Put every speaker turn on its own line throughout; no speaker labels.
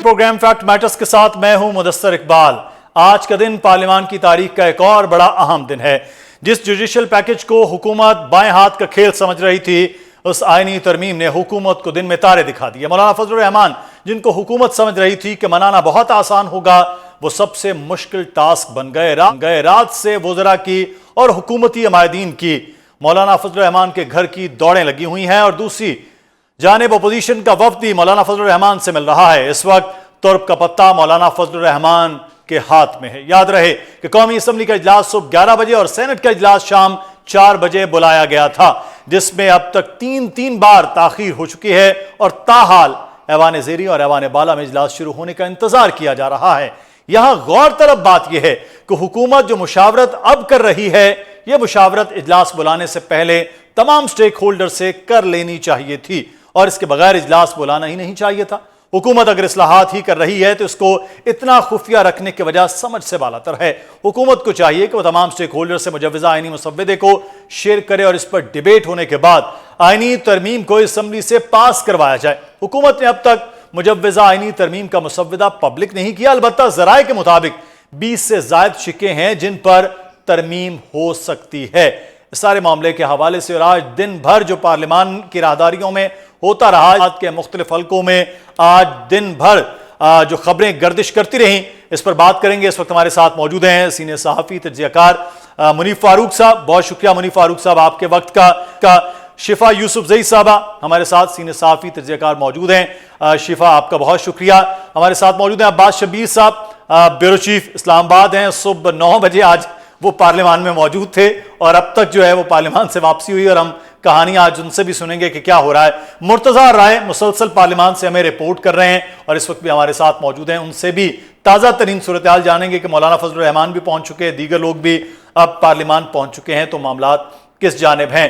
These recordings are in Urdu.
پروگرام فیکٹ میٹرز کے ساتھ میں ہوں مدثر اقبال۔ آج کا دن پارلیمان کی تاریخ کا ایک اور بڑا اہم دن ہے۔ جس جوڈیشل پیکج کو حکومت بائیں ہاتھ کا کھیل سمجھ رہی تھی، اس آئینی ترمیم نے حکومت کو دن میں تارے دکھا دیے۔ مولانا فضل الرحمان، جن کو حکومت سمجھ رہی تھی کہ منانا بہت آسان ہوگا، وہ سب سے مشکل ٹاسک بن گئے۔ رات سے وزراء کی اور حکومتی عمائدین کی مولانا فضل الرحمان کے گھر کی دوڑیں لگی ہوئی ہیں، اور دوسری جانب اپوزیشن کا وفد بھی مولانا فضل الرحمان سے مل رہا ہے۔ اس وقت ترب کا پتہ مولانا فضل الرحمان کے ہاتھ میں ہے۔ یاد رہے کہ قومی اسمبلی کا اجلاس صبح 11 بجے اور سینٹ کا اجلاس شام 4 بجے بلایا گیا تھا، جس میں اب تک تین بار تاخیر ہو چکی ہے، اور تاحال ایوان زیریں اور ایوان بالا میں اجلاس شروع ہونے کا انتظار کیا جا رہا ہے۔ یہاں غور طلب بات یہ ہے کہ حکومت جو مشاورت اب کر رہی ہے، یہ مشاورت اجلاس بلانے سے پہلے تمام سٹیک ہولڈر سے کر لینی چاہیے تھی، اور اس کے بغیر اجلاس بلانا ہی نہیں چاہیے تھا۔ حکومت اگر اصلاحات ہی کر رہی ہے تو اس کو اتنا خفیہ رکھنے کی وجہ سمجھ سے بالاتر ہے۔ حکومت کو چاہیے کہ وہ تمام سٹیک ہولڈر سے مجوزہ آئینی مسودے کو شیئر کرے، اور اس پر ڈیبیٹ ہونے کے بعد آئینی ترمیم کو اسمبلی سے پاس کروایا جائے۔ حکومت نے اب تک مجوزہ آئینی ترمیم کا مسودہ پبلک نہیں کیا، البتہ ذرائع کے مطابق 20 سے زائد شقیں ہیں جن پر ترمیم ہو سکتی ہے۔ اس سارے معاملے کے حوالے سے اور آج دن بھر جو پارلیمان کی راہداریوں میں ہوتا رہا، آج کے مختلف حلقوں میں آج دن بھر جو خبریں گردش کرتی رہیں، اس پر بات کریں گے۔ اس وقت ہمارے ساتھ موجود ہیں سینئر صحافی تجزیہ کار منیف فاروق صاحب۔ بہت شکریہ منیف فاروق صاحب آپ کے وقت کا۔ شفا یوسف زئی صاحبہ ہمارے ساتھ سینئر صحافی تجزیہ کار موجود ہیں۔ شفا آپ کا بہت شکریہ۔ ہمارے ساتھ موجود ہیں عباس شبیر صاحب، بیورو چیف اسلام آباد ہیں۔ صبح 9 بجے آج وہ پارلیمان میں موجود تھے، اور اب تک جو ہے وہ پارلیمان سے واپسی ہوئی، اور ہم کہانیاں آج ان سے بھی سنیں گے کہ کیا ہو رہا ہے۔ مرتضیٰ رائے مسلسل پارلیمان سے ہمیں رپورٹ کر رہے ہیں، اور اس وقت بھی ہمارے ساتھ موجود ہیں۔ ان سے بھی تازہ ترین صورتحال جانیں گے کہ مولانا فضل الرحمان بھی پہنچ چکے ہیں، دیگر لوگ بھی اب پارلیمان پہنچ چکے ہیں، تو معاملات کس جانب ہیں۔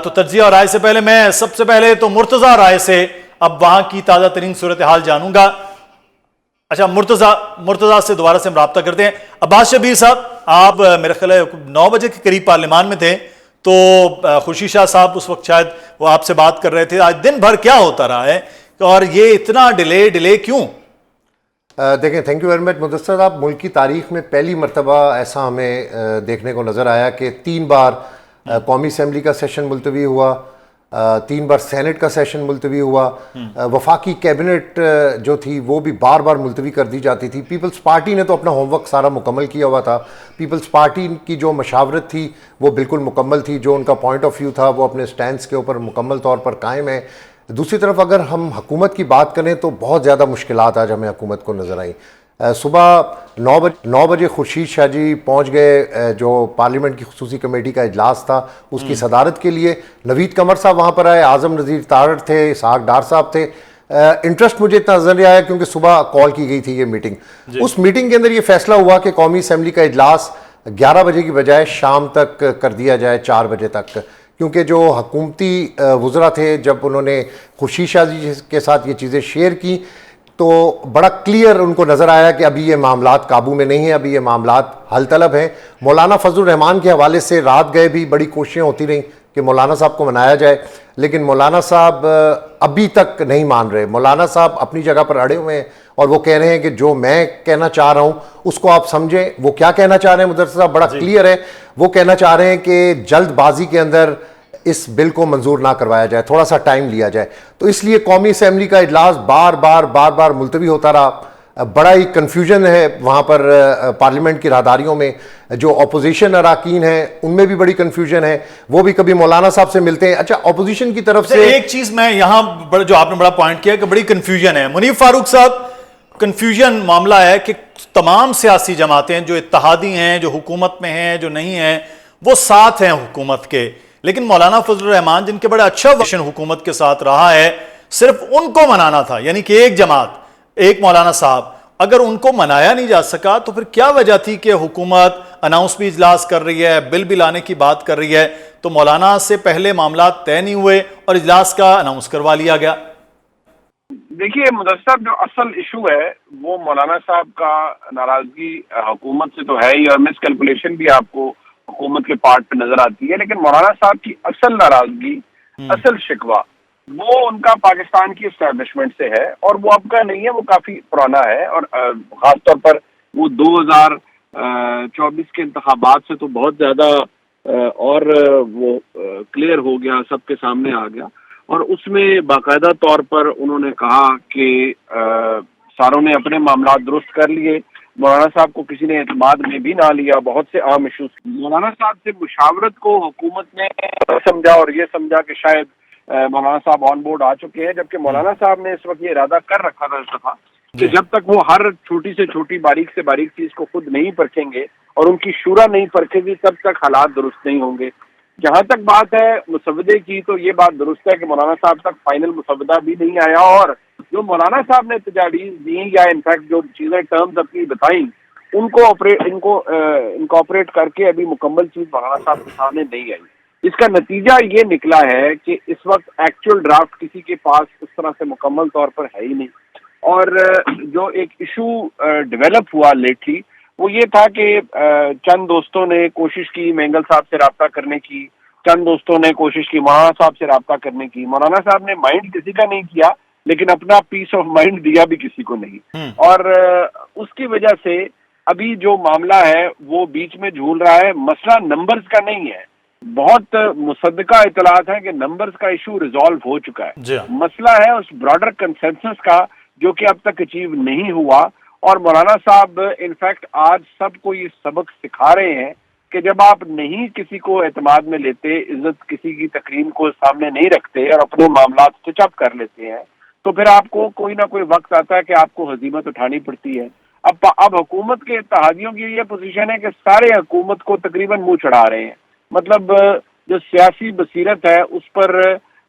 تو تجزیہ اور رائے سے پہلے میں سب سے پہلے تو مرتضیٰ رائے سے اب وہاں کی تازہ ترین صورتحال جانوں گا۔ اچھا، مرتضیٰ سے دوبارہ سے ہم رابطہ کرتے ہیں۔ عباس شبیر صاحب، آپ میرے خیال ہے 9 بجے کے قریب پارلیمان میں تھے، تو خورشید شاہ صاحب اس وقت شاید وہ آپ سے بات کر رہے تھے۔ آج دن بھر کیا ہوتا رہا ہے، اور یہ اتنا ڈیلے کیوں؟
دیکھیں، thank you very much Mudassar صاحب۔ ملک کی تاریخ میں پہلی مرتبہ ایسا ہمیں دیکھنے کو نظر آیا کہ 3 بار قومی اسمبلی کا سیشن ملتوی ہوا، 3 بار سینٹ کا سیشن ملتوی ہوا، وفاقی کیبنٹ جو تھی وہ بھی بار بار ملتوی کر دی جاتی تھی۔ پیپلز پارٹی نے تو اپنا ہوم ورک سارا مکمل کیا ہوا تھا، پیپلز پارٹی کی جو مشاورت تھی وہ بالکل مکمل تھی، جو ان کا پوائنٹ آف ویو تھا وہ اپنے سٹینڈز کے اوپر مکمل طور پر قائم ہے۔ دوسری طرف اگر ہم حکومت کی بات کریں تو بہت زیادہ مشکلات آج ہمیں حکومت کو نظر آئیں۔ صبح 9 بجے خورشید شاہ جی پہنچ گئے، جو پارلیمنٹ کی خصوصی کمیٹی کا اجلاس تھا اس کی صدارت کے لیے۔ نوید قمر صاحب وہاں پر آئے، اعظم نذیر تارڑ تھے، اسحاق ڈار صاحب تھے۔ انٹرسٹ مجھے اتنا نظر نہیں آیا کیونکہ صبح کال کی گئی تھی یہ میٹنگ۔ اس میٹنگ کے اندر یہ فیصلہ ہوا کہ قومی اسمبلی کا اجلاس 11 بجے کی بجائے شام تک کر دیا جائے، 4 بجے تک، کیونکہ جو حکومتی وزراء تھے جب انہوں نے خورشید شاہ جی کے ساتھ یہ چیزیں شیئر کی تو بڑا کلیئر ان کو نظر آیا کہ ابھی یہ معاملات قابو میں نہیں ہیں، ابھی یہ معاملات حل طلب ہیں۔ مولانا فضل الرحمان کے حوالے سے رات گئے بھی بڑی کوششیں ہوتی رہیں کہ مولانا صاحب کو منایا جائے، لیکن مولانا صاحب ابھی تک نہیں مان رہے۔ مولانا صاحب اپنی جگہ پر اڑے ہوئے ہیں، اور وہ کہہ رہے ہیں کہ جو میں کہنا چاہ رہا ہوں اس کو آپ سمجھیں۔ وہ کیا کہنا چاہ رہے ہیں مدثر صاحب بڑا کلیئر ہے، وہ کہنا چاہ رہے ہیں کہ جلد بازی کے اندر اس بل کو منظور نہ کروایا جائے، تھوڑا سا ٹائم لیا جائے۔ تو اس لیے قومی اسمبلی کا اجلاس بار بار ملتوی ہوتا رہا۔ بڑا ہی کنفیوژن ہے وہاں پر پارلیمنٹ کی راہداریوں میں۔ جو اپوزیشن اراکین ہیں ان میں بھی بڑی کنفیوژن ہے، وہ بھی کبھی مولانا صاحب سے ملتے ہیں۔ اچھا، اپوزیشن کی طرف سے
ایک چیز میں یہاں جو آپ نے بڑا پوائنٹ کیا کہ بڑی کنفیوژن ہے، منیف فاروق صاحب، کنفیوژن معاملہ ہے کہ تمام سیاسی جماعتیں جو اتحادی ہیں، جو حکومت میں ہیں، جو نہیں ہیں، وہ ساتھ ہیں حکومت کے، لیکن مولانا فضل الرحمان جن کے بڑا اچھا ویژن حکومت کے ساتھ رہا ہے، صرف ان کو منانا تھا، یعنی کہ ایک جماعت، ایک مولانا صاحب، اگر ان کو منایا نہیں جا سکا تو پھر کیا وجہ تھی کہ حکومت اناؤنس بھی اجلاس کر رہی ہے، بل بھی لانے کی بات کر رہی ہے، تو مولانا سے پہلے معاملات طے نہیں ہوئے اور اجلاس کا اناؤنس کروا لیا گیا؟
دیکھیے مدثر، جو اصل ایشو ہے وہ مولانا صاحب کا ناراضگی حکومت سے تو ہے ہی، اور مس کیلکولیشن بھی آپ کو حکومت کے پارٹ پہ نظر آتی ہے، لیکن مولانا صاحب کی اصل ناراضگی، اصل شکوہ وہ ان کا پاکستان کی اسٹیبلشمنٹ سے ہے اور وہ اب کا نہیں ہے, وہ کافی پرانا ہے. اور خاص طور پر وہ 2024 کے انتخابات سے تو بہت زیادہ اور وہ کلیئر ہو گیا, سب کے سامنے آ گیا. اور اس میں باقاعدہ طور پر انہوں نے کہا کہ ساروں نے اپنے معاملات درست کر لیے, مولانا صاحب کو کسی نے اعتماد میں بھی نہ لیا. بہت سے عام ایشوز مولانا صاحب سے مشاورت کو حکومت نے سمجھا اور یہ سمجھا کہ شاید مولانا صاحب آن بورڈ آ چکے ہیں, جبکہ مولانا صاحب نے اس وقت یہ ارادہ کر رکھا تھا اس دفعہ کہ جب تک وہ ہر چھوٹی سے چھوٹی باریک سے باریک چیز کو خود نہیں پرکھیں گے اور ان کی شورا نہیں پرکھے گی, تب تک حالات درست نہیں ہوں گے. جہاں تک بات ہے مسودے کی, تو یہ بات درست ہے کہ مولانا صاحب تک فائنل مسودہ بھی نہیں آیا, اور جو مولانا صاحب نے تجاویز دی یا انفیکٹ جو چیزیں ٹرمز اپنی بتائیں ان کو انکارپوریٹ کر کے ابھی مکمل چیز مولانا صاحب کے سامنے نہیں آئی. اس کا نتیجہ یہ نکلا ہے کہ اس وقت ایکچوئل ڈرافٹ کسی کے پاس اس طرح سے مکمل طور پر ہے ہی نہیں. اور جو ایک ایشو ڈیولپ ہوا لیٹلی وہ یہ تھا کہ چند دوستوں نے کوشش کی مینگل صاحب سے رابطہ کرنے کی, چند دوستوں نے کوشش کی مولانا صاحب سے رابطہ کرنے کی. مولانا صاحب نے مائنڈ کسی کا نہیں کیا, لیکن اپنا پیس آف مائنڈ دیا بھی کسی کو نہیں. اور اس کی وجہ سے ابھی جو معاملہ ہے وہ بیچ میں جھول رہا ہے. مسئلہ نمبرز کا نہیں ہے, بہت مصدقہ اطلاعات ہیں کہ نمبرز کا ایشو ریزالو ہو چکا ہے. مسئلہ ہے اس براڈر کنسنسس کا جو کہ اب تک اچیو نہیں ہوا. اور مولانا صاحب انفیکٹ آج سب کو یہ سبق سکھا رہے ہیں کہ جب آپ نہیں کسی کو اعتماد میں لیتے, عزت کسی کی تکریم کو سامنے نہیں رکھتے اور اپنے معاملات سٹچ اپ کر لیتے ہیں, تو پھر آپ کو کوئی نہ کوئی وقت آتا ہے کہ آپ کو ہزیمت اٹھانی پڑتی ہے. اب حکومت کے اتحادیوں کی یہ پوزیشن ہے کہ سارے حکومت کو تقریباً منہ چڑھا رہے ہیں. مطلب جو سیاسی بصیرت ہے اس پر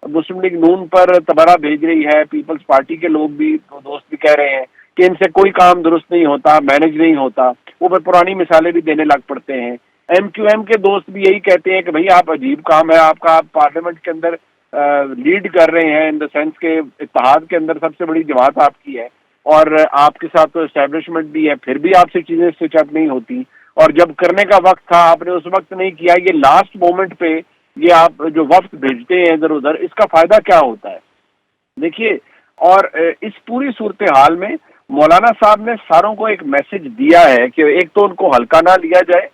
مسلم لیگ نون پر تبرہ بھیج رہی ہے. پیپلز پارٹی کے لوگ بھی, دوست بھی کہہ رہے ہیں کہ ان سے کوئی کام درست نہیں ہوتا, مینج نہیں ہوتا. وہ پھر پرانی مثالیں بھی دینے لگ پڑتے ہیں. ایم کیو ایم کے دوست بھی یہی کہتے ہیں کہ بھئی آپ عجیب کام ہے آپ کا, آپ پارلیمنٹ کے اندر لیڈ کر رہے ہیں ان دا سینس کہ اتحاد کے اندر سب سے بڑی جماعت آپ کی ہے اور آپ کے ساتھ تو اسٹیبلشمنٹ بھی ہے, پھر بھی آپ سے چیزیں سٹچ اپ نہیں ہوتی. اور جب کرنے کا وقت تھا آپ نے اس وقت نہیں کیا. یہ لاسٹ مومنٹ پہ یہ آپ جو وفد بھیجتے ہیں ادھر ادھر, اس کا فائدہ کیا ہوتا ہے دیکھیے. اور اس پوری صورتحال میں مولانا صاحب نے ساروں کو ایک میسج دیا ہے کہ ایک تو ان کو ہلکا نہ لیا جائے,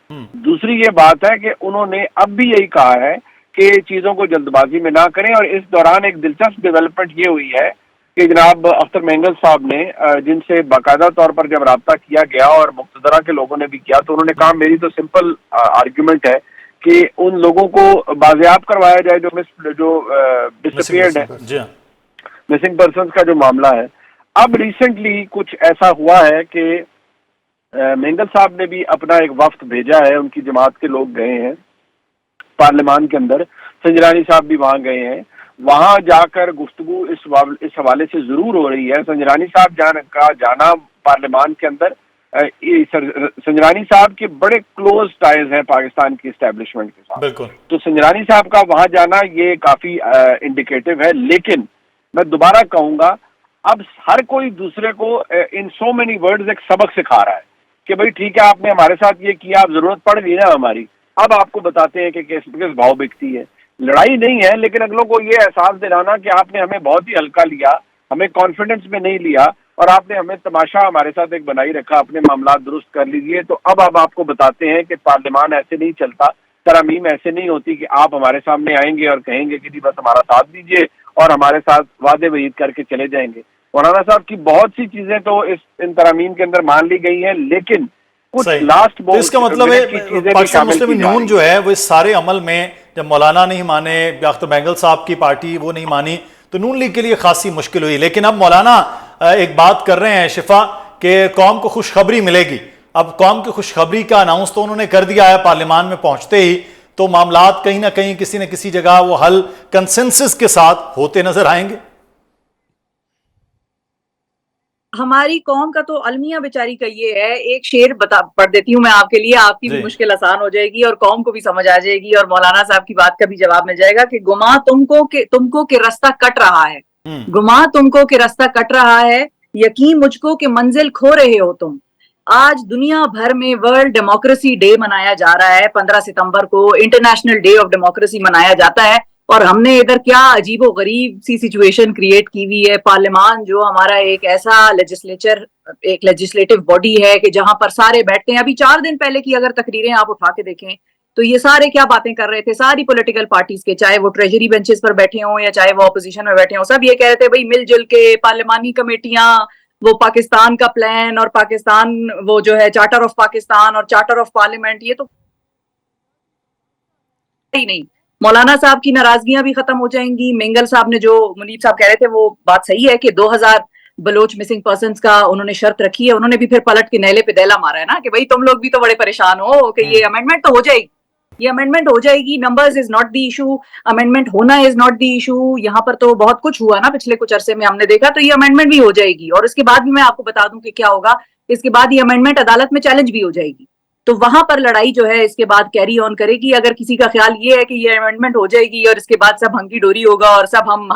دوسری یہ بات ہے کہ انہوں نے اب بھی یہی کہا ہے کہ چیزوں کو جلد بازی میں نہ کریں. اور اس دوران ایک دلچسپ ڈیولپمنٹ یہ ہوئی ہے کہ جناب اختر مینگل صاحب نے جن سے باقاعدہ طور پر جب رابطہ کیا گیا اور مقتدرہ کے لوگوں نے بھی کیا, تو انہوں نے کہا میری تو سمپل آرگیومنٹ ہے کہ ان لوگوں کو بازیاب کروایا جائے جو ڈسپیئرڈ ہے, مسنگ پرسنز کا جو معاملہ ہے. اب ریسنٹلی کچھ ایسا ہوا ہے کہ مینگل صاحب نے بھی اپنا ایک وفد بھیجا ہے, ان کی جماعت کے لوگ گئے ہیں پارلیمان کے اندر, سنجرانی صاحب بھی وہاں گئے ہیں. وہاں جا کر گفتگو اس حوالے سے ضرور ہو رہی ہے. سنجرانی صاحب کا جانا پارلیمان کے اندر, سنجرانی صاحب کے بڑے کلوز ٹائز ہیں پاکستان کی اسٹیبلشمنٹ کے ساتھ, تو سنجرانی صاحب کا وہاں جانا یہ کافی انڈیکیٹو ہے. لیکن میں دوبارہ کہوں گا, اب ہر کوئی دوسرے کو ان سو مینی ورڈز ایک سبق سکھا رہا ہے کہ بھئی ٹھیک ہے آپ نے ہمارے ساتھ یہ کیا, اب ضرورت پڑ گئی نا ہماری, اب آپ کو بتاتے ہیں کہ کس بھاؤ بکتی ہے. لڑائی نہیں ہے, لیکن اگلوں کو یہ احساس دلانا کہ آپ نے ہمیں بہت ہی ہلکا لیا, ہمیں کانفیڈنس میں نہیں لیا اور آپ نے ہمیں تماشا ہمارے ساتھ ایک بنائی رکھا, اپنے معاملات درست کر لیجئے. تو اب آپ کو بتاتے ہیں کہ پارلیمان ایسے نہیں چلتا, ترامیم ایسے نہیں ہوتی کہ آپ ہمارے سامنے آئیں گے اور کہیں گے کہ جی بس ہمارا ساتھ دیجئے اور ہمارے ساتھ وعدے وعید کر کے چلے جائیں گے. مولانا صاحب کی بہت سی چیزیں تو ان ترامیم کے اندر مان لی گئی ہیں, لیکن کچھ لاسٹ
اس کا مطلب ہے پاکستان مسلم نون جو ہے وہ اس سارے عمل میں جب مولانا نہیں مانے, اختر مینگل صاحب کی پارٹی وہ نہیں مانی, تو نون لیگ کے لیے خاصی مشکل ہوئی. لیکن اب مولانا ایک بات کر رہے ہیں شفا کہ قوم کو خوشخبری ملے گی. اب قوم کی خوشخبری کا اناؤنس تو انہوں نے کر دیا ہے پارلیمان میں پہنچتے ہی, تو معاملات کہیں نہ کہیں کسی نہ کسی جگہ وہ حل کنسنسس کے ساتھ ہوتے نظر آئیں گے.
ہماری قوم کا تو المیہ بیچاری کا یہ ہے, ایک شعر پڑھ دیتی ہوں میں آپ کے لیے, آپ کی بھی مشکل آسان ہو جائے گی اور قوم کو بھی سمجھ آ جائے گی اور مولانا صاحب کی بات کا بھی جواب مل جائے گا کہ گما تم کو کہ رستہ کٹ رہا ہے, گما تم کو کہ رستہ کٹ رہا ہے, یقین مجھ کو کہ منزل کھو رہے ہو تم. آج دنیا بھر میں ورلڈ ڈیموکریسی ڈے منایا جا رہا ہے, 15 ستمبر کو انٹرنیشنل ڈے آف ڈیموکریسی منایا جاتا ہے, اور ہم نے ادھر کیا عجیب و غریب سی سچویشن کریٹ کی ہوئی ہے. پارلیمان جو ہمارا ایک ایسا ایک لیجسلیٹو باڈی ہے کہ جہاں پر سارے بیٹھتے ہیں. ابھی 4 دن پہلے کی اگر تقریریں آپ اٹھا کے دیکھیں تو یہ سارے کیا باتیں کر رہے تھے, ساری پولیٹیکل پارٹیز کے, چاہے وہ ٹریجری بینچز پر بیٹھے ہوں یا چاہے وہ اپوزیشن میں بیٹھے ہوں, سب یہ کہہ رہے تھے بھائی مل جل کے پارلیمانی کمیٹیاں, وہ پاکستان کا پلان اور پاکستان وہ جو ہے چارٹر آف پاکستان اور چارٹر آف پارلیمنٹ, یہ تو ہی نہیں. مولانا صاحب کی ناراضگیاں بھی ختم ہو جائیں گی. منگل صاحب نے جو منیب صاحب کہہ رہے تھے وہ بات صحیح ہے کہ 2000 بلوچ مسنگ پرسنز کا انہوں نے شرط رکھی ہے. انہوں نے بھی پھر پلٹ کے نیلے پہ دیلا مارا ہے نا کہ بھائی تم لوگ بھی تو بڑے پریشان ہو کہ یہ امینڈمنٹ تو ہو جائے گی, یہ امینڈمنٹ ہو جائے گی. Numbers is not the issue, amendment ہونا از ناٹ دی ایشو. یہاں پر تو بہت کچھ ہوا نا پچھلے کچھ عرصے میں, ہم نے دیکھا. تو یہ امینڈمنٹ بھی ہو جائے گی اور اس کے بعد بھی میں آپ کو بتا دوں کہ کیا ہوگا. اس کے بعد یہ امینڈمنٹ عدالت میں چیلنج بھی ہو جائے گی. تو وہاں پر لڑائی جو ہے اس کے بعد کیری آن کرے گی. اگر کسی کا خیال یہ ہے کہ یہ امینڈمنٹ ہو جائے گی اور اس کے بعد سب ہنکی ڈوری ہوگا اور سب ہم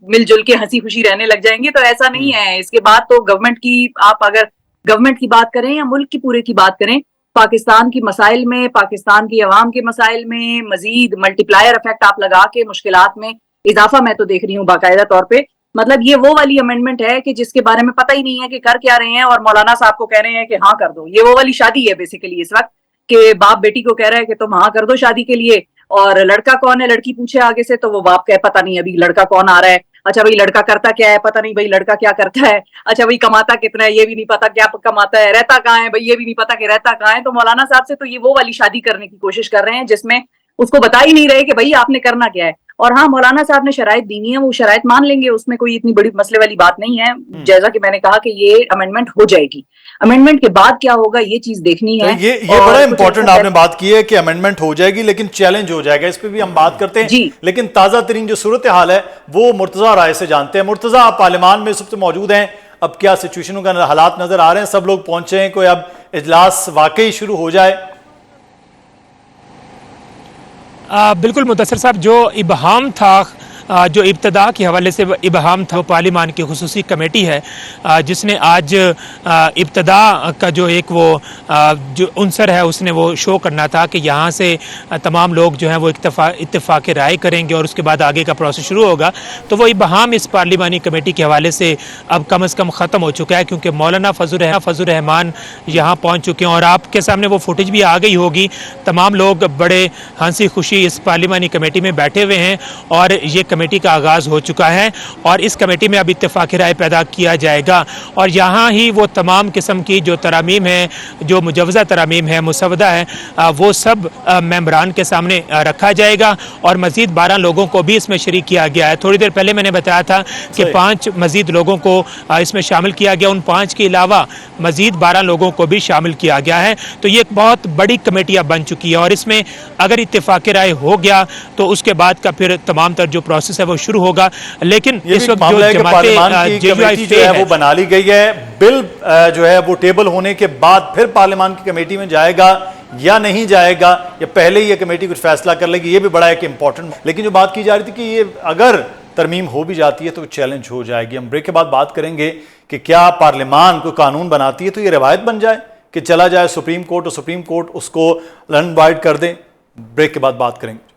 مل جل کے ہنسی خوشی رہنے لگ جائیں گے, تو ایسا نہیں ہے. اس کے بعد تو گورنمنٹ کی, آپ اگر گورنمنٹ کی بات کریں یا ملک کی پورے کی بات کریں, پاکستان کی مسائل میں, پاکستان کی عوام کے مسائل میں مزید ملٹی پلائر افیکٹ آپ لگا کے مشکلات میں اضافہ میں تو دیکھ رہی ہوں باقاعدہ طور پہ. مطلب یہ وہ والی امینڈمنٹ ہے کہ جس کے بارے میں پتہ ہی نہیں ہے کہ کر کیا رہے ہیں, اور مولانا صاحب کو کہہ رہے ہیں کہ ہاں کر دو. یہ وہ والی شادی ہے بیسیکلی اس وقت کہ باپ بیٹی کو کہہ رہا ہے کہ تم ہاں کر دو شادی کے لیے, اور لڑکا کون ہے لڑکی پوچھے آگے سے تو وہ باپ کہے پتہ نہیں ابھی لڑکا کون آ رہا ہے. اچھا بھائی لڑکا کرتا کیا ہے, پتہ نہیں بھائی لڑکا کیا کرتا ہے. اچھا بھائی کماتا کتنا ہے, یہ بھی نہیں پتا کیا کماتا ہے. رہتا کہاں ہے بھائی, یہ بھی نہیں پتا کہ رہتا کہاں ہے. تو مولانا صاحب سے تو یہ وہ والی شادی کرنے کی کوشش کر رہے ہیں جس میں اس کو بتا ہی نہیں رہے کہ بھائی آپ نے کرنا کیا ہے. اور ہاں مولانا صاحب نے شرائط دینی ہے, وہ شرائط مان لیں گے, اس میں کوئی اتنی بڑی مسئلے والی بات نہیں ہے. جیسا کہ میں نے کہا کہ یہ امینڈمنٹ ہو جائے گی. امینڈمنٹ کے بعد کیا ہوگا یہ چیز دیکھنی ہے.
یہ بڑا امپورٹنٹ آپ نے بات کی ہے کہ امینڈمنٹ ہو جائے گی لیکن چیلنج ہو جائے گا, اس پہ بھی ہم بات کرتے ہیں
جی.
لیکن تازہ ترین جو صورتحال ہے وہ مرتضیٰ رائے سے جانتے ہیں. مرتضیٰ آپ پارلیمان میں سب سے موجود ہیں, اب کیا سچویشنوں کا حالات نظر آ رہے ہیں, سب لوگ پہنچے ہیں, کوئی اب اجلاس واقعی شروع ہو جائے؟
بالکل مدثر صاحب, جو ابہام تھا, جو ابتدا کے حوالے سے ابہام تھا, وہ پارلیمان کی خصوصی کمیٹی ہے جس نے آج ابتدا کا جو ایک وہ جو عنصر ہے اس نے وہ شو کرنا تھا کہ یہاں سے تمام لوگ جو ہیں وہ اتفاق رائے کریں گے اور اس کے بعد آگے کا پروسیس شروع ہوگا. تو وہ ابہام اس پارلیمانی کمیٹی کے حوالے سے اب کم از کم ختم ہو چکا ہے, کیونکہ مولانا فضل الرحمان یہاں پہنچ چکے ہیں اور آپ کے سامنے وہ فوٹیج بھی آ گئی ہوگی. تمام لوگ بڑے ہنسی خوشی اس پارلیمانی کمیٹی میں بیٹھے ہوئے ہیں اور یہ کمیٹی کا آغاز ہو چکا ہے اور اس کمیٹی میں اب اتفاق رائے پیدا کیا جائے گا. اور یہاں ہی وہ تمام قسم کی جو ترامیم ہیں, جو مجوزہ ترامیم ہے, مسودہ ہے, وہ سب ممبران کے سامنے رکھا جائے گا اور مزید 12 لوگوں کو بھی اس میں شریک کیا گیا ہے. تھوڑی دیر پہلے میں نے بتایا تھا کہ 5 مزید لوگوں کو اس میں شامل کیا گیا, ان 5 کے علاوہ مزید 12 لوگوں کو بھی شامل کیا گیا ہے. تو یہ ایک بہت بڑی کمیٹی اب بن چکی ہے اور اس میں اگر اتفاق رائے ہو گیا تو اس کے بعد کا پھر تمام تر جو پروسیس ہے وہ شروع ہوگا. لیکن اس وقت جو
پارلیمان کی کمیٹی جو ہے وہ بنا لی گئی ہے, بل جو ہے وہ ٹیبل ہونے کے بعد پھر پارلیمان کی کمیٹی میں جائے گا یا نہیں جائے گا, یا پہلے یہ کمیٹی کچھ فیصلہ کر لے گی, یہ بھی بڑا ایک امپورٹنٹ. لیکن جو بات کی جا رہی تھی کہ یہ اگر ترمیم ہو بھی جاتی ہے تو چیلنج ہو جائے گی. ہم بریک کے بعد بات کریں گے کہ کیا پارلیمان کوئی قانون بناتی ہے تو یہ روایت بن جائے کہ چلا جائے سپریم کورٹ اور سپریم کورٹ اس کو لن وائڈ کر دے. بریک کے بعد بات کریں گے.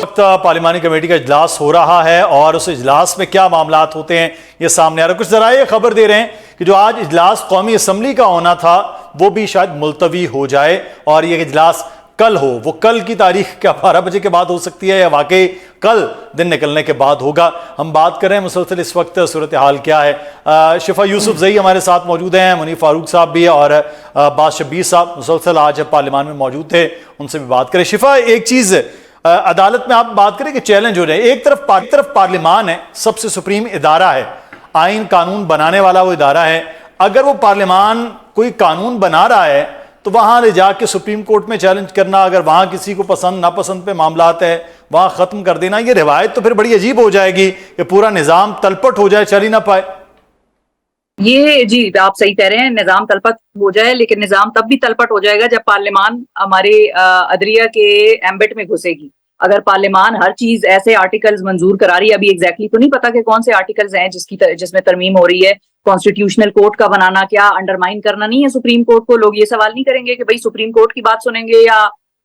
وقت پارلیمانی کمیٹی کا اجلاس ہو رہا ہے اور اس اجلاس میں کیا معاملات ہوتے ہیں یہ سامنے آ رہا ہے. کچھ ذرائع خبر دے رہے ہیں کہ جو آج اجلاس قومی اسمبلی کا ہونا تھا وہ بھی شاید ملتوی ہو جائے اور یہ اجلاس کل ہو. وہ کل کی تاریخ کیا 12 بجے کے بعد ہو سکتی ہے یا واقعی کل دن نکلنے کے بعد ہوگا؟ ہم بات کر رہے ہیں مسلسل اس وقت صورتحال کیا ہے. شفا یوسف زئی ہمارے ساتھ موجود ہیں, منیف فاروق صاحب بھی اور عباس شبیر صاحب مسلسل آج پارلیمان میں موجود تھے, ان سے بھی بات کریں. شفا, ایک چیز عدالت میں آپ بات کریں کہ چیلنج ہو جائے, ایک طرف پارلیمان ہے, سب سے سپریم ادارہ ہے, آئین قانون بنانے والا وہ ادارہ ہے, اگر وہ پارلیمان کوئی قانون بنا رہا ہے تو وہاں لے جا کے سپریم کورٹ میں چیلنج کرنا, اگر وہاں کسی کو پسند ناپسند پہ معاملات ہے وہاں ختم کر دینا, یہ روایت تو پھر بڑی عجیب ہو جائے گی کہ پورا نظام تلپٹ ہو جائے, چل ہی نہ پائے.
یہ جی آپ صحیح کہہ رہے ہیں, نظام تلپٹ ہو جائے, لیکن نظام تب بھی تلپٹ ہو جائے گا جب پارلیمان ہمارے عدلیہ کے ایمبٹ میں گھسے گی. اگر پارلیمان ہر چیز ایسے آرٹیکلز منظور کرا رہی ہے, ابھی ایگزیکٹلی تو نہیں پتا کہ کون سے آرٹیکلز ہیں جس میں ترمیم ہو رہی ہے. کانسٹیٹیوشنل کورٹ کا بنانا کیا انڈرمائن کرنا نہیں ہے سپریم کورٹ کو؟ لوگ یہ سوال نہیں کریں گے کہ بھئی سپریم کورٹ کی بات سنیں گے یا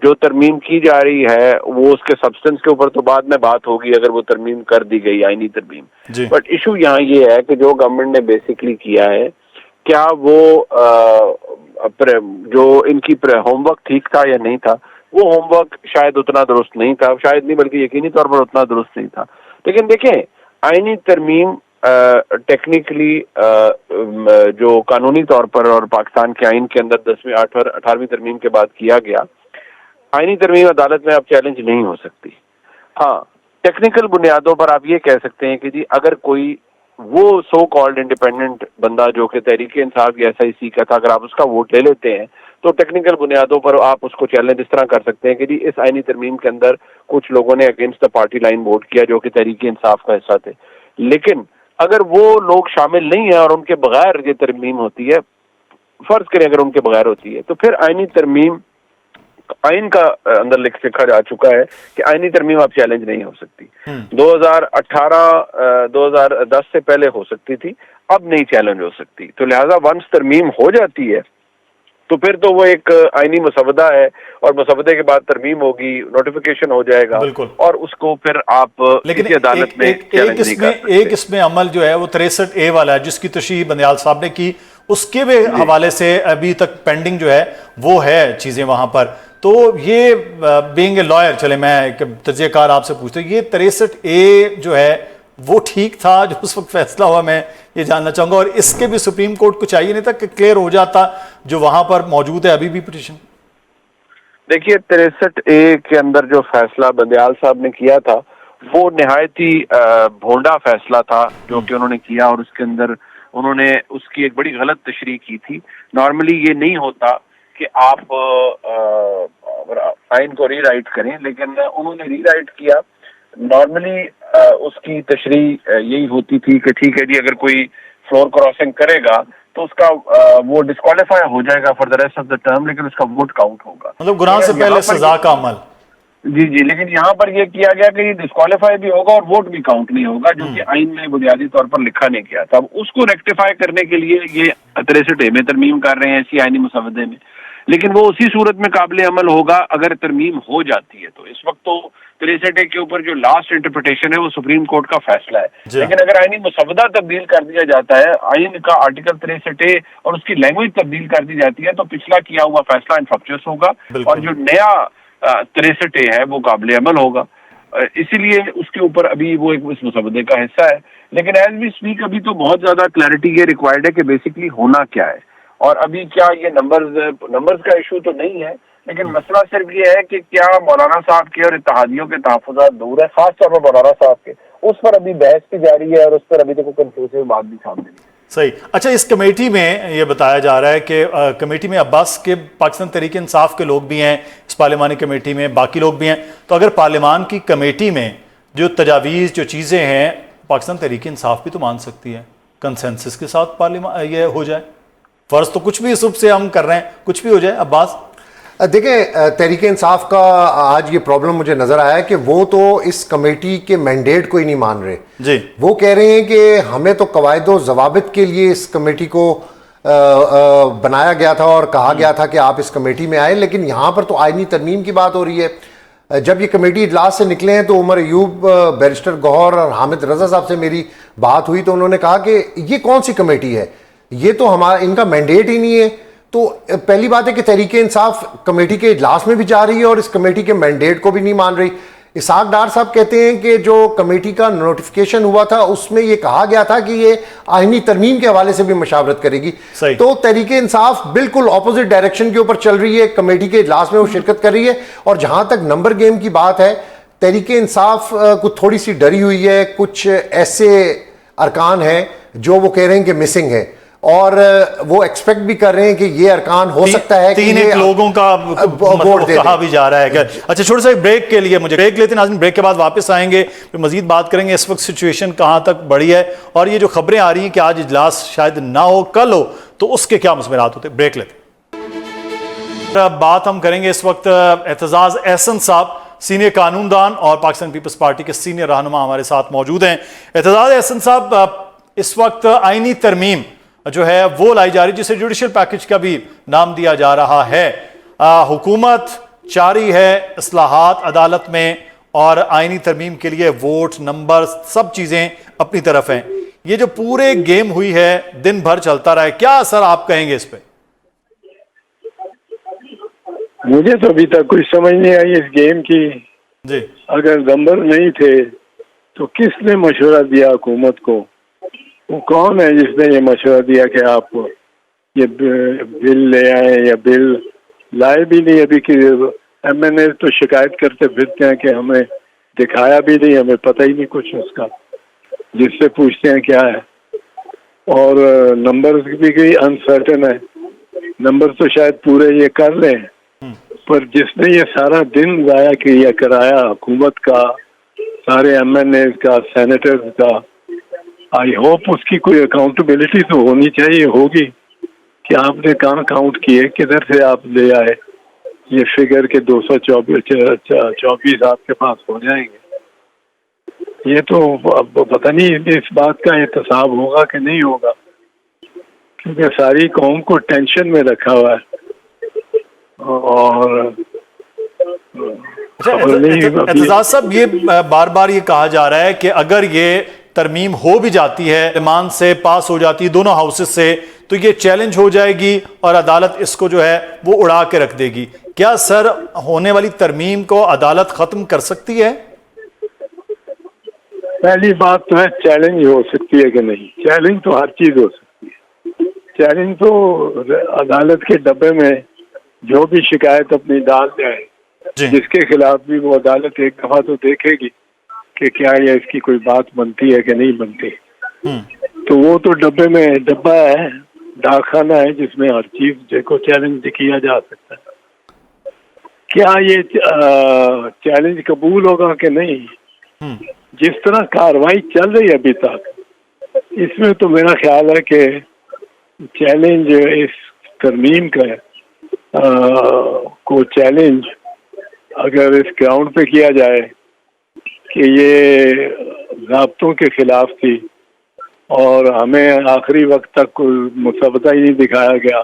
جو ترمیم کی جا رہی ہے وہ اس کے سبسٹنس کے اوپر تو بعد میں بات ہوگی اگر وہ ترمیم کر دی گئی آئینی ترمیم. بٹ ایشو یہاں یہ ہے کہ جو گورنمنٹ نے بیسکلی کیا ہے کیا وہ جو ان کی ہوم ورک ٹھیک تھا یا نہیں تھا. وہ ہوم ورک شاید اتنا درست نہیں تھا, شاید نہیں بلکہ یقینی طور پر اتنا درست نہیں تھا. لیکن دیکھیں آئینی ترمیم ٹیکنیکلی جو قانونی طور پر اور پاکستان کے آئین کے اندر 18ویں ترمیم کے بعد کیا گیا, آئینی ترمیم عدالت میں اب چیلنج نہیں ہو سکتی. ہاں ٹیکنیکل بنیادوں پر آپ یہ کہہ سکتے ہیں کہ جی اگر کوئی وہ سو کالڈ انڈیپینڈنٹ بندہ جو کہ تحریک انصاف یا SIC کا تھا, اگر آپ اس کا ووٹ لے لیتے ہیں تو ٹیکنیکل بنیادوں پر آپ اس کو چیلنج اس طرح کر سکتے ہیں کہ جی اس آئینی ترمیم کے اندر کچھ لوگوں نے against the party line vote کیا جو کہ تحریک انصاف کا حصہ تھے. لیکن اگر وہ لوگ شامل نہیں ہیں اور ان کے بغیر یہ ترمیم ہوتی ہے, فرض کریں اگر ان کے بغیر ہوتی ہے, تو پھر آئینی ترمیم آئین کا اندر لکھا جا چکا ہے کہ آئینی ترمیم اب چیلنج نہیں ہو سکتی. 2010 سے پہلے ہو سکتی تھی, اب نہیں چیلنج ہو سکتی. تو لہٰذا ونس ترمیم ہو جاتی ہے تو پھر تو وہ ایک آئینی مسودہ ہے اور مسودے کے بعد ترمیم ہوگی, نوٹیفیکیشن ہو جائے گا اور اس کو پھر آپ کسی عدالت میں چیلنج نہیں کر سکتے.
ایک اس میں عمل جو ہے وہ 63A والا ہے جس کی تشریح بندیال صاحب نے کی, اس کے بھی حوالے سے ابھی تک پینڈنگ جو ہے وہ ہے چیزیں وہاں پر. تو یہ بینگ اے لائر, چلے میں ایک تجزیہ کار آپ سے پوچھتا ہوں, یہ 63A جو ہے وہ ٹھیک تھا جو اس وقت فیصلہ ہوا؟ میں یہ جاننا چاہوں گا. اور اس کے بھی سپریم کورٹ کو چاہیے نہیں تھا کہ کلیئر ہو جاتا جو وہاں پر موجود ہے ابھی بھی پٹیشن؟
دیکھیے 63A کے اندر جو فیصلہ بندیال صاحب نے کیا تھا وہ نہایت ہی بھونڈا فیصلہ تھا جو کہ انہوں نے کیا, اور اس کے اندر انہوں نے اس کی ایک بڑی غلط تشریح کی تھی. نارملی یہ نہیں ہوتا کہ آپ آئین کو ری رائٹ کریں, لیکن انہوں نے ری رائٹ کیا. نارملی اس کی تشریح یہی ہوتی تھی کہ ٹھیک ہے جی اگر کوئی فلور کراسنگ کرے گا تو اس کا وہ ڈسکوالیفائی ہو جائے گا for the rest of the term, لیکن اس کا ووٹ کاؤنٹ ہوگا.
مطلب گناہ سے پہلے سزا کا عمل.
جی لیکن یہاں پر یہ کیا گیا کہ یہ ڈسکوالیفائی بھی ہوگا اور ووٹ بھی کاؤنٹ نہیں ہوگا, جو کہ آئین میں بنیادی طور پر لکھا نہیں گیا تھا. اس کو ریکٹیفائی کرنے کے لیے یہ 63A میں ترمیم کر رہے ہیں اسی آئینی مسودے میں, لیکن وہ اسی صورت میں قابل عمل ہوگا اگر ترمیم ہو جاتی ہے. تو اس وقت تو 63A کے اوپر جو لاسٹ انٹرپریٹیشن ہے وہ سپریم کورٹ کا فیصلہ ہے. لیکن اگر آئینی مسودہ تبدیل کر دیا جاتا ہے, آئین کا آرٹیکل 63A اور اس کی لینگویج تبدیل کر دی جاتی ہے, تو پچھلا کیا ہوا فیصلہ انفیکچوس ہوگا اور جو نیا 63A ہے وہ قابل عمل ہوگا. اسی لیے اس کے اوپر ابھی وہ ایک اس مسودے کا حصہ ہے. لیکن ایز وی اسپیک ابھی تو بہت زیادہ کلیئرٹی یہ ریکوائرڈ ہے کہ بیسکلی ہونا کیا ہے. اور ابھی کیا یہ نمبرز کا ایشو تو نہیں ہے, لیکن مسئلہ صرف یہ ہے کہ کیا مولانا صاحب کے اور اتحادیوں کے تحفظات دور ہے, خاص طور پر مولانا صاحب کے, اس پر ابھی بحث کی جا رہی ہے اور اس پر ابھی تک کوئی کنفیوزن بات بھی سامنے نہیں.
صحیح. اچھا, اس کمیٹی میں یہ بتایا جا رہا ہے کہ کمیٹی میں عباس کے پاکستان تحریک انصاف کے لوگ بھی ہیں, اس پارلیمانی کمیٹی میں باقی لوگ بھی ہیں. تو اگر پارلیمان کی کمیٹی میں جو تجاویز جو چیزیں ہیں پاکستان تحریک انصاف بھی تو مان سکتی ہے, کنسنسس کے ساتھ پارلیمان یہ ہو جائے. فرض تو کچھ بھی صبح سے ہم کر رہے ہیں, کچھ بھی ہو جائے. عباس
دیکھیں, تحریک انصاف کا آج یہ پرابلم مجھے نظر آیا کہ وہ تو اس کمیٹی کے مینڈیٹ کو ہی نہیں مان رہے.
جی,
وہ کہہ رہے ہیں کہ ہمیں تو قواعد و ضوابط کے لیے اس کمیٹی کو بنایا گیا تھا اور کہا گیا تھا کہ آپ اس کمیٹی میں آئیں, لیکن یہاں پر تو آئینی ترمیم کی بات ہو رہی ہے. جب یہ کمیٹی اجلاس سے نکلے ہیں تو عمر ایوب, بیرسٹر گوہر اور حامد رضا صاحب سے میری بات ہوئی تو انہوں نے کہا کہ یہ کون سی کمیٹی ہے, یہ تو ان کا مینڈیٹ ہی نہیں ہے. تو پہلی بات ہے کہ تحریک انصاف کمیٹی کے اجلاس میں بھی جا رہی ہے اور اس کمیٹی کے مینڈیٹ کو بھی نہیں مان رہی. اسحاق ڈار صاحب کہتے ہیں کہ جو کمیٹی کا نوٹیفیکیشن ہوا تھا اس میں یہ کہا گیا تھا کہ یہ آئینی ترمیم کے حوالے سے بھی مشاورت کرے گی. تو تحریک انصاف بالکل اپوزٹ ڈائریکشن کے اوپر چل رہی ہے, کمیٹی کے اجلاس میں وہ شرکت کر رہی ہے. اور جہاں تک نمبر گیم کی بات ہے, تحریک انصاف کو تھوڑی سی ڈری ہوئی ہے. کچھ ایسے ارکان ہیں جو وہ کہہ رہے ہیں کہ مسنگ ہے, اور وہ ایکسپیکٹ بھی کر رہے ہیں کہ یہ ارکان ہو سکتا ہے کہ
تین لوگوں کا ووٹ کہا بھی جا رہا ہے. اچھا, چھوٹا سا بریک کے لیے مجھے بریک لیتے ہیں ناظرین, بریک کے بعد واپس آئیں گے, پھر مزید بات کریں گے اس وقت سچویشن کہاں تک بڑھی ہے, اور یہ جو خبریں آ رہی ہیں کہ آج اجلاس شاید نہ ہو, کل ہو, تو اس کے کیا مثمرات ہوتے ہیں. بریک لیتے ہیں. بات ہم کریں گے اس وقت اعتزاز احسن صاحب, سینئر قانون دان اور پاکستان پیپلز پارٹی کے سینئر رہنما ہمارے ساتھ موجود ہیں. اعتزاز احسن صاحب, اس وقت آئینی ترمیم جو ہے وہ لائی جا رہی, جسے جوڈیشل پیکج کا بھی نام دیا جا رہا ہے. حکومت جاری ہے اصلاحات عدالت میں اور آئینی ترمیم کے لیے ووٹ نمبر سب چیزیں اپنی طرف ہیں. یہ جو پورے گیم ہوئی ہے دن بھر چلتا رہا ہے, کیا اثر آپ کہیں گے اس پہ؟
مجھے تو ابھی تک کوئی سمجھ نہیں آئی اس گیم کی.
جی
اگر نمبر نہیں تھے تو کس نے مشورہ دیا حکومت کو؟ وہ کون ہے جس نے یہ مشورہ دیا کہ آپ یہ بل لے آئیں؟ یا بل لائے بھی نہیں ابھی کہ ایم این اے تو شکایت کرتے پھرتے ہیں کہ ہمیں دکھایا بھی نہیں, ہمیں پتہ ہی نہیں کچھ اس کا, جس سے پوچھتے ہیں کیا ہے. اور نمبر بھی انسرٹن ہے, نمبر تو شاید پورے یہ کر لیں, پر جس نے یہ سارا دن ضائع کیا کرایا حکومت کا, سارے ایم این اے کا, سینیٹرز کا, آئی ہوپ اس کی کوئی اکاؤنٹیبلٹی تو ہونی چاہیے, ہوگی کہ آپ نے کہاں کاؤنٹ کیے, کدھر سے آپ لے آئے یہ فگر کے 224 آپ کے پاس ہو جائیں گے. یہ تو اب پتہ نہیں اس بات کا احتساب ہوگا کہ نہیں ہوگا, کیونکہ ساری قوم کو خبر میں رکھا ہوا ہے. اور
اعتزاز صاحب, یہ بار بار یہ کہا جا رہا ہے کہ اگر یہ ترمیم ہو بھی جاتی ہے, ایمان سے پاس ہو جاتی ہے دونوں ہاؤسز سے, تو یہ چیلنج ہو جائے گی اور عدالت اس کو جو ہے وہ اڑا کے رکھ دے گی. کیا سر ہونے والی ترمیم کو عدالت ختم کر سکتی ہے؟
پہلی بات تو ہے چیلنج ہو سکتی ہے کہ نہیں. چیلنج تو ہر چیز ہو سکتی ہے. چیلنج تو عدالت کے ڈبے میں جو بھی شکایت اپنی ڈال جائے, جس کے خلاف بھی وہ عدالت ایک دفعہ تو دیکھے گی کہ کیا یہ اس کی کوئی بات بنتی ہے کہ نہیں بنتی. تو وہ تو ڈبے میں ڈبہ ہے, ڈاک خانہ ہے, جس میں ہر چیز کو چیلنج کیا جا سکتا ہے. کیا یہ چیلنج قبول ہوگا کہ نہیں؟ جس طرح کاروائی چل رہی ہے ابھی تک, اس میں تو میرا خیال ہے کہ چیلنج اس ترمیم کا کو چیلنج اگر اس گراؤنڈ پہ کیا جائے کہ یہ ضابطوں کے خلاف تھی اور ہمیں آخری وقت تک کوئی مسودہ ہی نہیں دکھایا گیا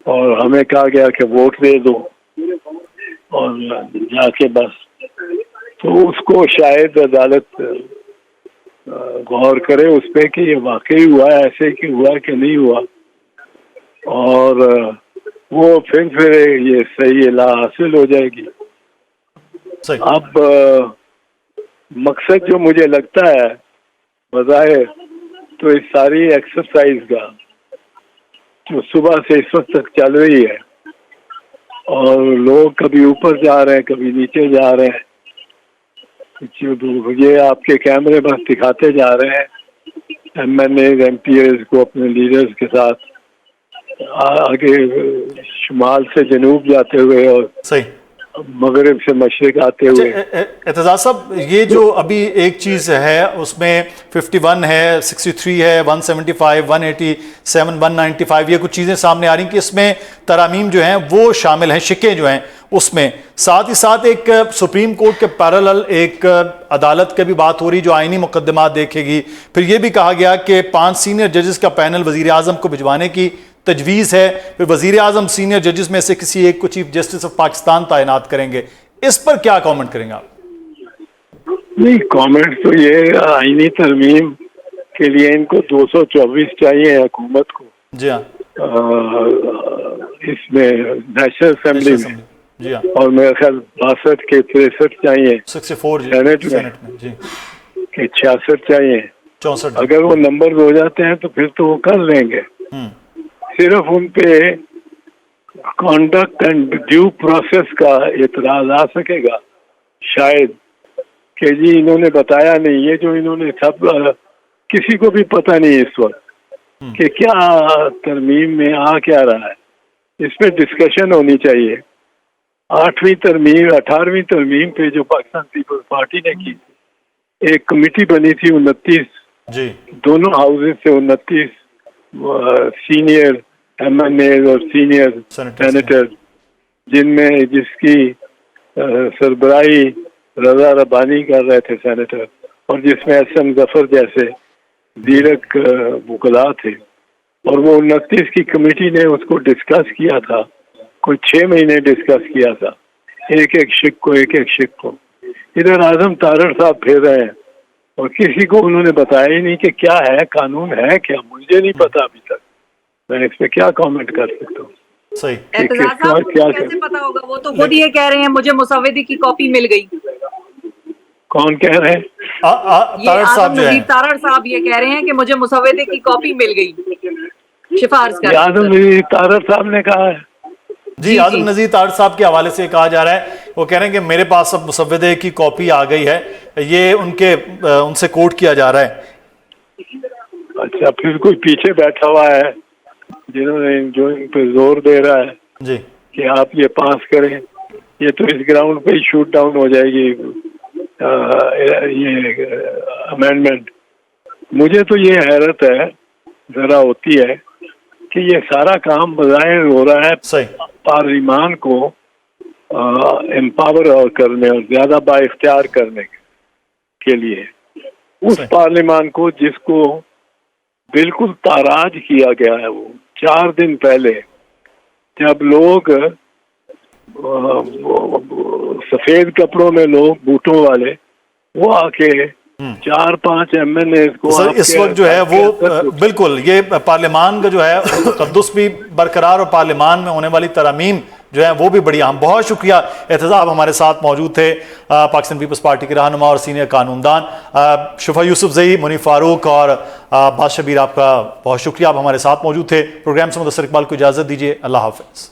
اور ہمیں کہا گیا کہ ووٹ دے دو اور جا کے بس, تو اس کو شاید عدالت غور کرے اس پہ کہ یہ واقعی ہوا ہے ایسے کہ ہوا کہ نہیں ہوا, اور وہ پھر یہ صحیح لا حاصل ہو جائے گی. اب مقصد جو مجھے لگتا ہے بظاہر تو اس ساری ایکسرسائز کا جو صبح سے اس وقت تک چل رہی ہے, اور لوگ کبھی اوپر جا رہے ہیں کبھی نیچے جا رہے ہیں, یہ آپ کے کیمرے بس دکھاتے جا رہے ہیں MNA MPAs کو اپنے لیڈرز کے ساتھ آگے شمال سے جنوب جاتے ہوئے اور مغرب سے مشرق آتے ہوئے.
اعتزاز صاحب, یہ جو ابھی ایک چیز ہے اس میں 51 ہے, 63 ہے, 175, 187, 195, یہ کچھ چیزیں سامنے آ رہی ہیں کہ اس میں ترامیم جو ہیں وہ شامل ہیں, شکیں جو ہیں اس میں. ساتھ ہی ساتھ ایک سپریم کورٹ کے پیرالل ایک عدالت کی بھی بات ہو رہی جو آئینی مقدمات دیکھے گی. پھر یہ بھی کہا گیا کہ 5 سینئر ججز کا پینل وزیر اعظم کو بھجوانے کی تجویز ہے. پھر وزیر اعظم سینئر ججز میں سے کسی ایک کو چیف جسٹس آف پاکستان تعینات کریں گے. اس پر کیا کامنٹ کریں گے آپ؟
نہیں, کامنٹ تو یہ آئینی ترمیم کے لیے ان کو 224 چاہیے حکومت کو.
جی ہاں,
اس میں نیشنل اسمبلی میں,
جی ہاں,
اور میرے خیال 62 کے 63 چاہیے
64
سینٹ میں,
جی
کہ 66 چاہیے.
64
اگر وہ نمبر ہو جاتے ہیں تو پھر تو وہ کر لیں گے. صرف ان پہ کانڈکٹ اینڈ ڈیو پروسیس کا اعتراض آ سکے گا شاید, کہ جی انہوں نے بتایا نہیں. یہ جو انہوں نے سب کسی کو بھی پتہ نہیں اس وقت کہ کیا ترمیم میں آ کیا رہا ہے, اس پہ ڈسکشن ہونی چاہیے. 18ویں ترمیم پہ جو پاکستان پیپلز پارٹی نے کی تھی, ایک کمیٹی بنی تھی 29 دونوں ہاؤسز سے 29 سینئر ایم این اے اور سینئر سینیٹر, جس کی سربراہی رضا ربانی کر رہے تھے سینیٹر, اور جس میں ایس ایم ظفر جیسے زیرک وکلاء تھے. اور وہ 29 کی کمیٹی نے اس کو ڈسکس کیا تھا, کوئی 6 مہینے ڈسکس کیا تھا ایک ایک شک کو ادھر اعظم تارڑ صاحب پھیر رہے ہیں اور کسی کو انہوں نے بتایا ہی نہیں کہ کیا ہے قانون ہے کیا. مجھے نہیں پتا ابھی تک, میں اس پہ کیا کامنٹ کر سکتا ہوں.
صحیح.
اعتزاز صاحب کو کیسے پتا ہوگا؟ وہ تو خود یہ کہہ رہے ہیں مجھے مسودے کی کاپی مل گئی.
کون کہہ رہے ہیں؟
یہ اعظم نذیر تارڑ صاحب یہ کہہ رہے ہیں کہ مجھے مسودے کی کاپی مل گئی. شفارس کر
اعظم نذیر تارڑ صاحب نے کہا ہے.
جی اعظم نذیر تارڑ صاحب کے حوالے سے کہا جا رہا ہے, وہ کہہ رہے ہیں کہ میرے پاس اب مسودے کی کاپی آ گئی ہے, یہ ان سے کوٹ کیا جا رہا ہے.
اچھا, پھر کوئی پیچھے بیٹھا ہوا ہے جنہوں نے جو ان پہ زور دے رہا ہے
جی
کہ آپ یہ پاس کریں. یہ تو اس گراؤنڈ پہ ہی شوٹ ڈاؤن ہو جائے گی یہ امینڈمنٹ. مجھے تو یہ حیرت ہے ذرا ہوتی ہے کہ یہ سارا کام بظاہر ہو رہا ہے
صحیح
پارلیمان کو امپاور کرنے اور زیادہ با اختیار کرنے کے لیے. اس پارلیمان کو جس کو بالکل تاراج کیا گیا ہے, وہ 4 دن پہلے جب لوگ سفید کپڑوں میں لوگ بوٹوں والے وہ آ کے 4-5 MLA کو
سر اس وقت جو ہے وہ بالکل یہ پارلیمان کا جو ہے تقدس بھی برقرار اور پارلیمان میں ہونے والی ترامیم جو ہے وہ بھی بڑی اہم. بہت شکریہ اعتزاز ہمارے ساتھ موجود تھے, پاکستان پیپلز پارٹی کے رہنما اور سینئر قانون دان. شفا یوسف زئی, منیف فاروق اور بادشاہ شبیر, آپ کا بہت شکریہ, آپ ہمارے ساتھ موجود تھے. پروگرام سے مدثر اقبال کو اجازت دیجیے. اللہ حافظ.